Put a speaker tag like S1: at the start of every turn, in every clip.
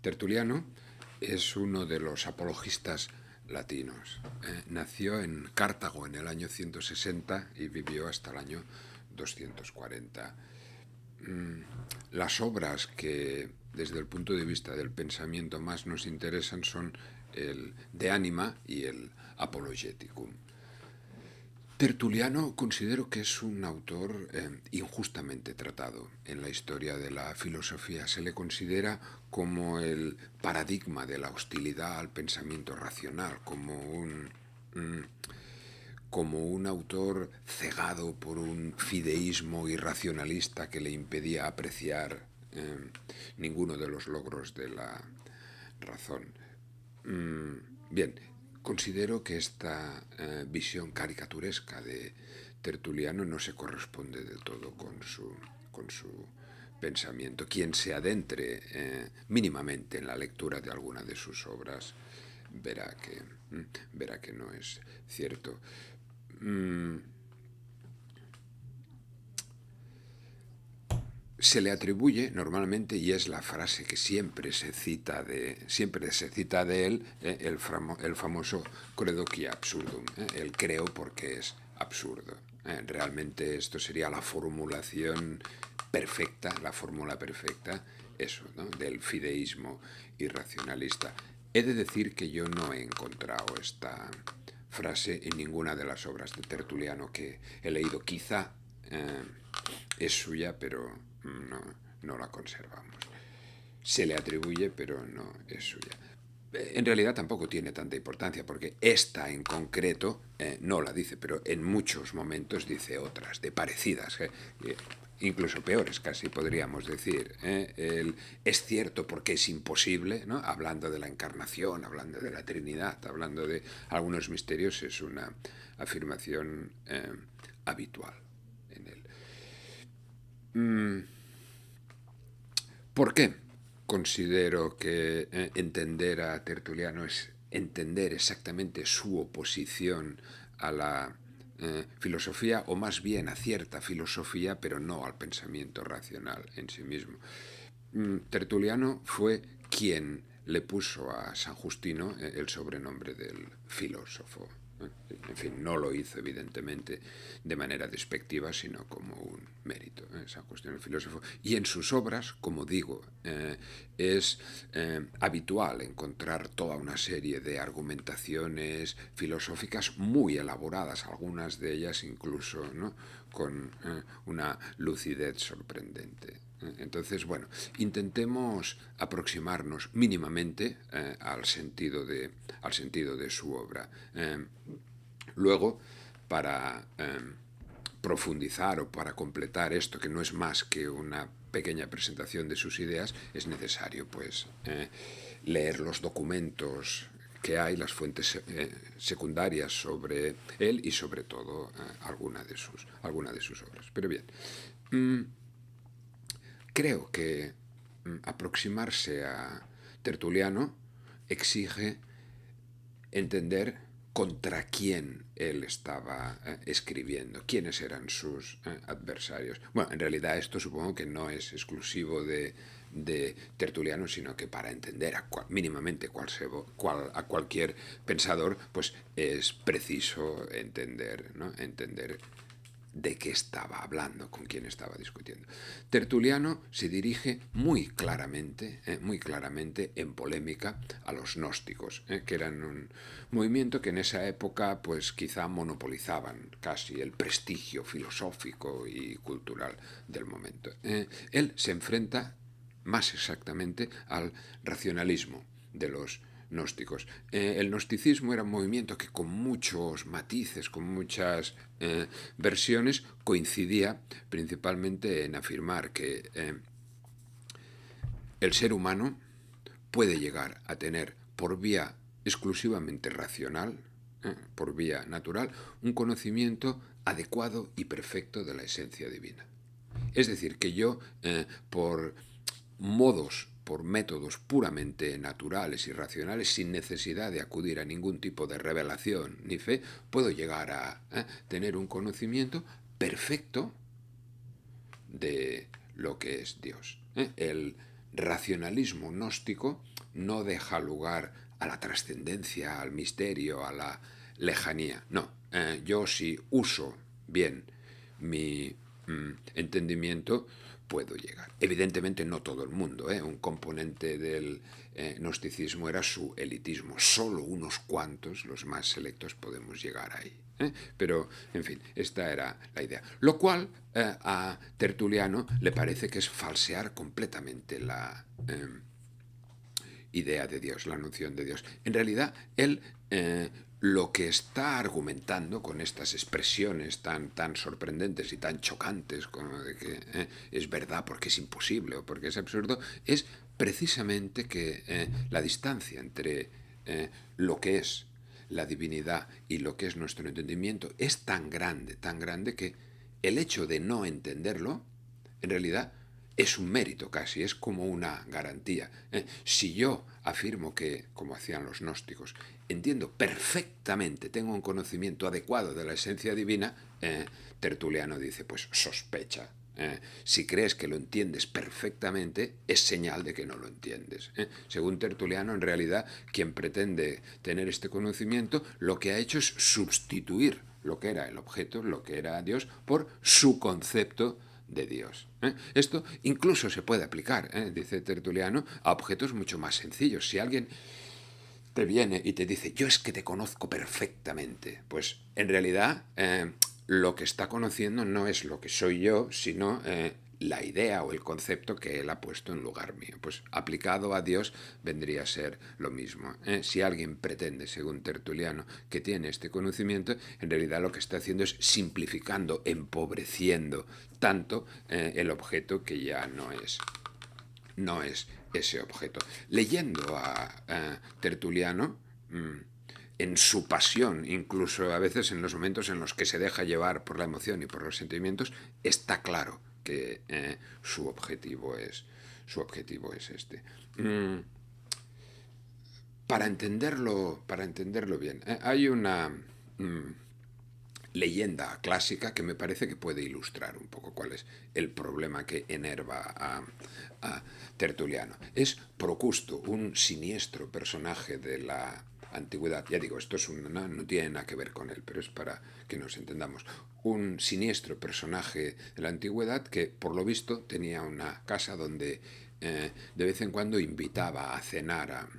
S1: Tertuliano es uno de los apologistas latinos. Nació en Cartago en el año 160 y vivió hasta el año 240. Las obras que desde el punto de vista del pensamiento más nos interesan son el De Anima y el Apologeticum. Tertuliano considero que es un autor injustamente tratado en la historia de la filosofía. Se le considera como el paradigma de la hostilidad al pensamiento racional, como un autor cegado por un fideísmo irracionalista que le impedía apreciar ninguno de los logros de la razón. Bien, considero que esta visión caricaturesca de Tertuliano no se corresponde del todo con su pensamiento. Quien se adentre mínimamente en la lectura de alguna de sus obras verá que no es cierto. Se le atribuye normalmente, y es la frase que siempre se cita de él, el famoso credo qui absurdum, el creo porque es absurdo. Realmente esto sería la formulación perfecta, la fórmula perfecta, eso, ¿no?, del fideísmo irracionalista. He de decir que yo no he encontrado esta frase en ninguna de las obras de Tertuliano que he leído. Quizá es suya, pero no la conservamos. Se le atribuye, pero no es suya. En realidad tampoco tiene tanta importancia, porque esta en concreto no la dice, pero en muchos momentos dice otras, de parecidas, incluso peores, casi podríamos decir. Es cierto porque es imposible, ¿no?, hablando de la encarnación, hablando de la Trinidad, hablando de algunos misterios, es una afirmación habitual en él. ¿Por qué considero que entender a Tertuliano es entender exactamente su oposición a la filosofía, o más bien a cierta filosofía, pero no al pensamiento racional en sí mismo? Tertuliano fue quien le puso a San Justino el sobrenombre del filósofo. En fin, no lo hizo evidentemente de manera despectiva, sino como un mérito, San Justino el filósofo. Y en sus obras, como digo, es habitual encontrar toda una serie de argumentaciones filosóficas muy elaboradas, algunas de ellas incluso, ¿no?, con una lucidez sorprendente. Entonces, bueno, intentemos aproximarnos mínimamente al sentido de su obra. Luego, para profundizar o para completar esto, que no es más que una pequeña presentación de sus ideas, es necesario, pues, leer los documentos que hay, las fuentes secundarias sobre él y sobre todo alguna de sus obras. Pero bien, creo que aproximarse a Tertuliano exige entender contra quién él estaba escribiendo, quiénes eran sus adversarios. Bueno, en realidad esto supongo que no es exclusivo de Tertuliano, sino que para entender mínimamente a cualquier pensador, pues es preciso entender, ¿no?, entender de qué estaba hablando, con quién estaba discutiendo. Tertuliano se dirige muy claramente en polémica a los gnósticos, que eran un movimiento que en esa época pues quizá monopolizaban casi el prestigio filosófico y cultural del momento. Él se enfrenta más exactamente al racionalismo de los gnósticos. El gnosticismo era un movimiento que con muchos matices, con muchas versiones, coincidía principalmente en afirmar que el ser humano puede llegar a tener por vía exclusivamente racional, por vía natural, un conocimiento adecuado y perfecto de la esencia divina. Es decir, que yo, por métodos puramente naturales y racionales, sin necesidad de acudir a ningún tipo de revelación ni fe, puedo llegar a tener un conocimiento perfecto de lo que es Dios. El racionalismo gnóstico no deja lugar a la trascendencia, al misterio, a la lejanía. No, yo si uso bien mi entendimiento, puedo llegar. Evidentemente no todo el mundo, un componente del gnosticismo era su elitismo. Solo unos cuantos, los más selectos, podemos llegar ahí. Pero, en fin, esta era la idea. Lo cual a Tertuliano le parece que es falsear completamente la idea de Dios, la noción de Dios. En realidad, él lo que está argumentando con estas expresiones tan sorprendentes y tan chocantes como de que es verdad porque es imposible o porque es absurdo, es precisamente que la distancia entre lo que es la divinidad y lo que es nuestro entendimiento es tan grande que el hecho de no entenderlo, en realidad, es un mérito casi, es como una garantía. Si yo afirmo que, como hacían los gnósticos, entiendo perfectamente, tengo un conocimiento adecuado de la esencia divina, Tertuliano dice, pues sospecha. Si crees que lo entiendes perfectamente, es señal de que no lo entiendes. Según Tertuliano, en realidad, quien pretende tener este conocimiento, lo que ha hecho es sustituir lo que era el objeto, lo que era Dios, por su concepto de Dios. Esto incluso se puede aplicar, dice Tertuliano, a objetos mucho más sencillos. Si alguien te viene y te dice, yo es que te conozco perfectamente, pues en realidad lo que está conociendo no es lo que soy yo, sino la idea o el concepto que él ha puesto en lugar mío. Pues aplicado a Dios vendría a ser lo mismo. Si alguien pretende, según Tertuliano, que tiene este conocimiento, en realidad lo que está haciendo es simplificando, empobreciendo tanto el objeto que ya no es ese objeto. Leyendo a Tertuliano, en su pasión, incluso a veces en los momentos en los que se deja llevar por la emoción y por los sentimientos, está claro que su objetivo es este. Para entenderlo bien, hay una leyenda clásica que me parece que puede ilustrar un poco cuál es el problema que enerva a Tertuliano. Es Procusto, un siniestro personaje de la antigüedad. Ya digo, esto es no tiene nada que ver con él, pero es para que nos entendamos. Un siniestro personaje de la antigüedad que, por lo visto, tenía una casa donde de vez en cuando invitaba a cenar a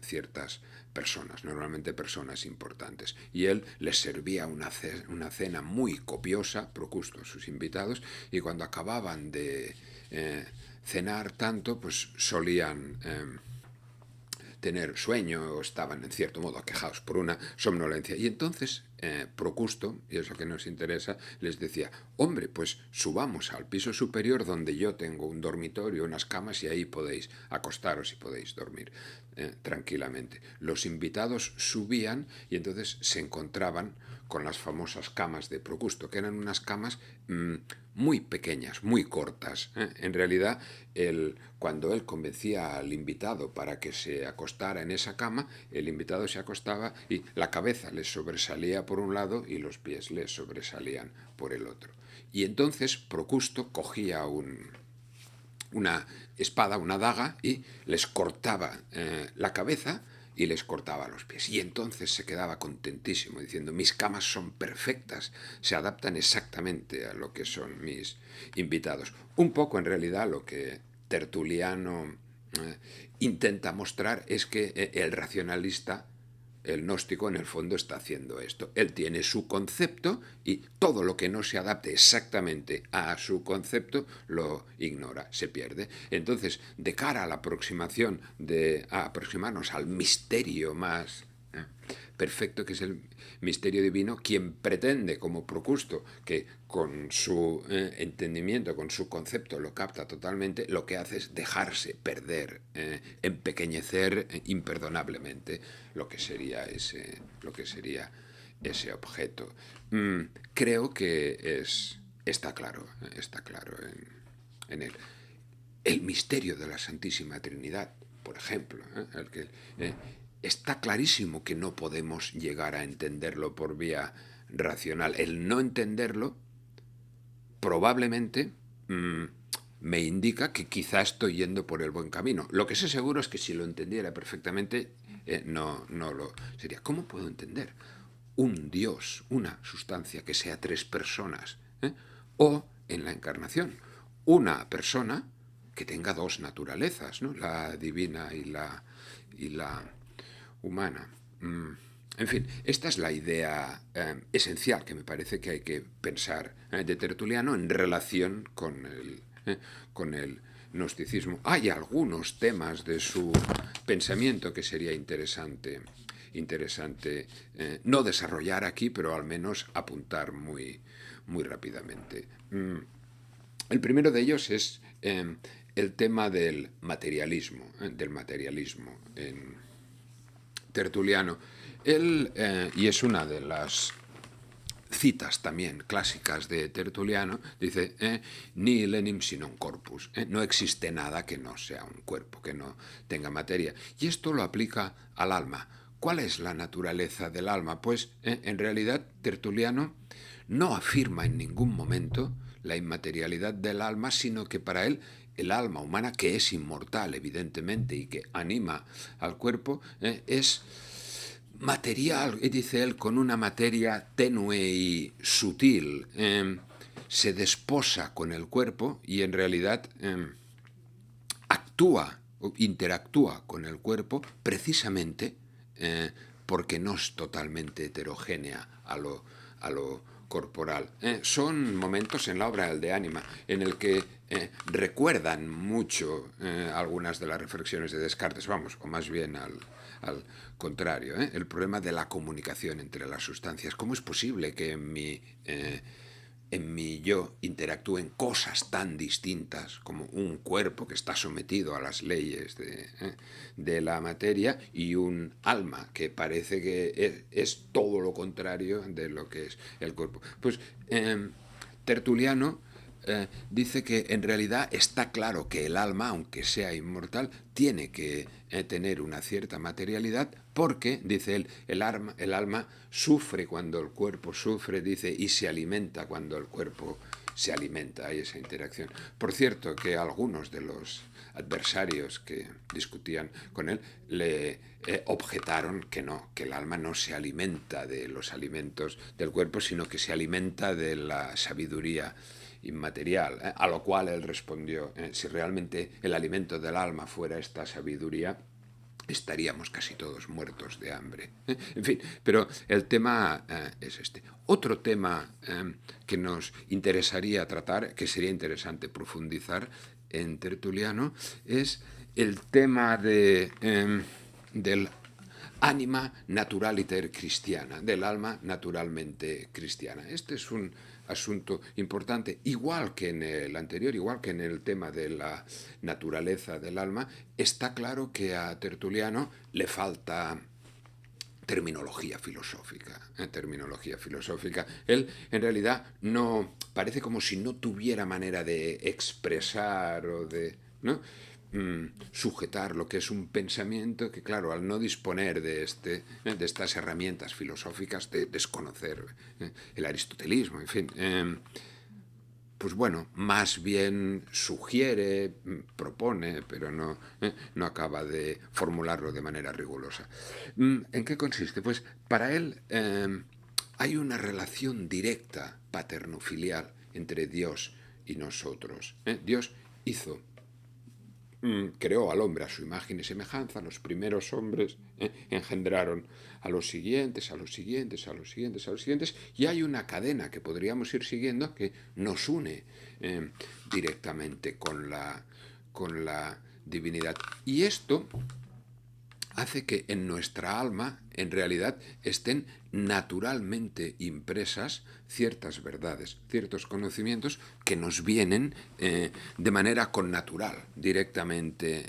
S1: ciertas personas, normalmente personas importantes. Y él les servía una cena muy copiosa, Procusto, a sus invitados, y cuando acababan de cenar tanto, pues solían tener sueño o estaban en cierto modo aquejados por una somnolencia. Y entonces Procusto, y es lo que nos interesa, les decía, hombre, pues subamos al piso superior donde yo tengo un dormitorio, unas camas y ahí podéis acostaros y podéis dormir tranquilamente. Los invitados subían y entonces se encontraban con las famosas camas de Procusto, que eran unas camas muy pequeñas, muy cortas. En realidad, cuando él convencía al invitado para que se acostara en esa cama, el invitado se acostaba y la cabeza le sobresalía por un lado y los pies le sobresalían por el otro. Y entonces Procusto cogía una espada, una daga, y les cortaba la cabeza y les cortaba los pies. Y entonces se quedaba contentísimo diciendo, mis camas son perfectas, se adaptan exactamente a lo que son mis invitados. Un poco en realidad lo que Tertuliano intenta mostrar es que el racionalista, el gnóstico, en el fondo está haciendo esto. Él tiene su concepto y todo lo que no se adapte exactamente a su concepto lo ignora, se pierde. Entonces, de cara a la aproximación, a aproximarnos al misterio más perfecto, que es el misterio divino, quien pretende, como Procusto, que con su entendimiento, con su concepto lo capta totalmente, lo que hace es dejarse perder, empequeñecer imperdonablemente lo que sería ese objeto. Creo que está claro en él. El misterio de la Santísima Trinidad, por ejemplo, está clarísimo que no podemos llegar a entenderlo por vía racional. El no entenderlo probablemente me indica que quizá estoy yendo por el buen camino. Lo que sé seguro es que si lo entendiera perfectamente, no lo sería. ¿Cómo puedo entender un Dios, una sustancia que sea tres personas? O en la encarnación, una persona que tenga dos naturalezas, ¿no? La divina y la humana. En fin, esta es la idea esencial que me parece que hay que pensar de Tertuliano en relación con el gnosticismo. Hay algunos temas de su pensamiento que sería interesante no desarrollar aquí, pero al menos apuntar muy rápidamente. El primero de ellos es el tema del materialismo en Tertuliano. Él, y es una de las citas también clásicas de Tertuliano, dice, nihil enim sine corpus, no existe nada que no sea un cuerpo, que no tenga materia. Y esto lo aplica al alma. ¿Cuál es la naturaleza del alma? Pues en realidad Tertuliano no afirma en ningún momento la inmaterialidad del alma, sino que para él el alma humana, que es inmortal evidentemente y que anima al cuerpo, es material, dice él, con una materia tenue y sutil. Se desposa con el cuerpo y en realidad actúa o interactúa con el cuerpo precisamente porque no es totalmente heterogénea a lo corporal. Son momentos en la obra del De Anima en el que recuerdan mucho algunas de las reflexiones de Descartes, vamos, o más bien al contrario, el problema de la comunicación entre las sustancias. ¿Cómo es posible que en mi yo interactúen cosas tan distintas como un cuerpo que está sometido a las leyes de la materia y un alma que parece que es todo lo contrario de lo que es el cuerpo? Pues Tertuliano dice que en realidad está claro que el alma, aunque sea inmortal, tiene que tener una cierta materialidad porque, dice él, el alma sufre cuando el cuerpo sufre, dice, y se alimenta cuando el cuerpo se alimenta. Hay esa interacción. Por cierto, que algunos de los adversarios que discutían con él le objetaron que no, que el alma no se alimenta de los alimentos del cuerpo, sino que se alimenta de la sabiduría inmaterial, a lo cual él respondió, si realmente el alimento del alma fuera esta sabiduría, estaríamos casi todos muertos de hambre. En fin, pero el tema es este. Otro tema que nos interesaría tratar, que sería interesante profundizar en Tertuliano, es el tema del anima naturaliter cristiana, del alma naturalmente cristiana. Este es un asunto importante, igual que en el anterior, igual que en el tema de la naturaleza del alma. Está claro que a Tertuliano le falta terminología filosófica, terminología filosófica. Él en realidad no parece como si no tuviera manera de expresar o de, ¿no? Sujetar lo que es un pensamiento que, claro, al no disponer de estas herramientas filosóficas, de desconocer el aristotelismo, en fin, pues bueno, más bien sugiere, propone, pero no acaba de formularlo de manera rigurosa. ¿En qué consiste? Pues para él hay una relación directa, paternofilial, entre Dios y nosotros. Dios hizo creó al hombre a su imagen y semejanza. Los primeros hombres engendraron a los siguientes, a los siguientes, a los siguientes, a los siguientes, y hay una cadena que podríamos ir siguiendo que nos une directamente con la divinidad. Y esto hace que en nuestra alma, en realidad, estén naturalmente impresas ciertas verdades, ciertos conocimientos que nos vienen de manera connatural, directamente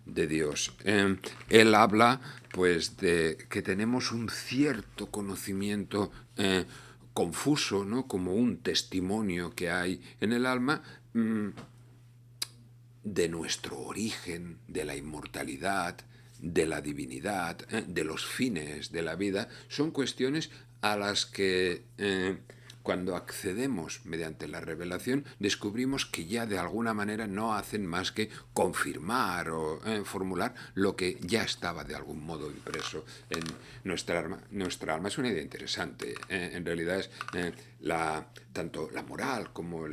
S1: de Dios. Él habla, pues, de que tenemos un cierto conocimiento confuso, ¿no? Como un testimonio que hay en el alma, de nuestro origen, de la inmortalidad, de la divinidad, de los fines de la vida. Son cuestiones a las que cuando accedemos mediante la revelación, descubrimos que ya de alguna manera no hacen más que confirmar o formular lo que ya estaba de algún modo impreso en nuestra alma. Nuestra alma es una idea interesante. En realidad es tanto la moral como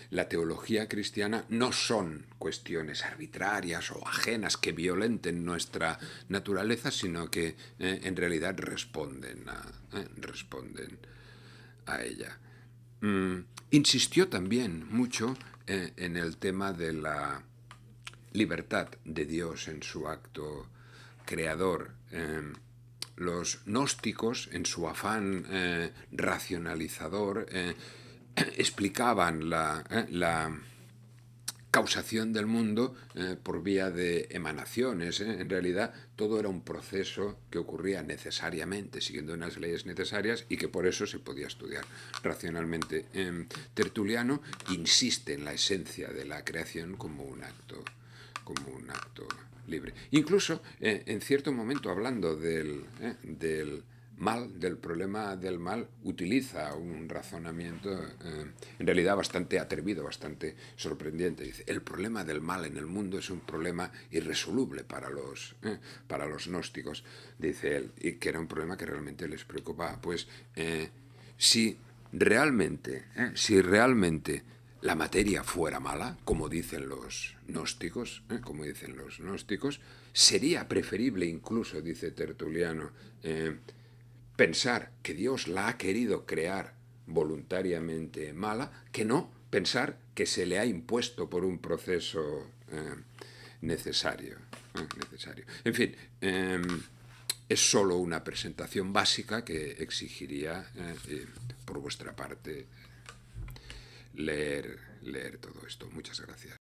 S1: la teología cristiana no son cuestiones arbitrarias o ajenas que violenten nuestra naturaleza, sino que en realidad responden a ella. Insistió también mucho en el tema de la libertad de Dios en su acto creador. Los gnósticos, en su afán racionalizador, explicaban la causación del mundo por vía de emanaciones. En realidad todo era un proceso que ocurría necesariamente, siguiendo unas leyes necesarias, y que por eso se podía estudiar racionalmente. Tertuliano insiste en la esencia de la creación como un acto libre. Incluso, en cierto momento, hablando del mal, del problema del mal, utiliza un razonamiento en realidad bastante atrevido, bastante sorprendente. Dice, el problema del mal en el mundo es un problema irresoluble para los gnósticos, dice él, y que era un problema que realmente les preocupaba. Pues si realmente la materia fuera mala, como dicen los gnósticos, sería preferible incluso, dice Tertuliano, pensar que Dios la ha querido crear voluntariamente mala, que no pensar que se le ha impuesto por un proceso necesario. En fin, es solo una presentación básica que exigiría, por vuestra parte, leer todo esto. Muchas gracias.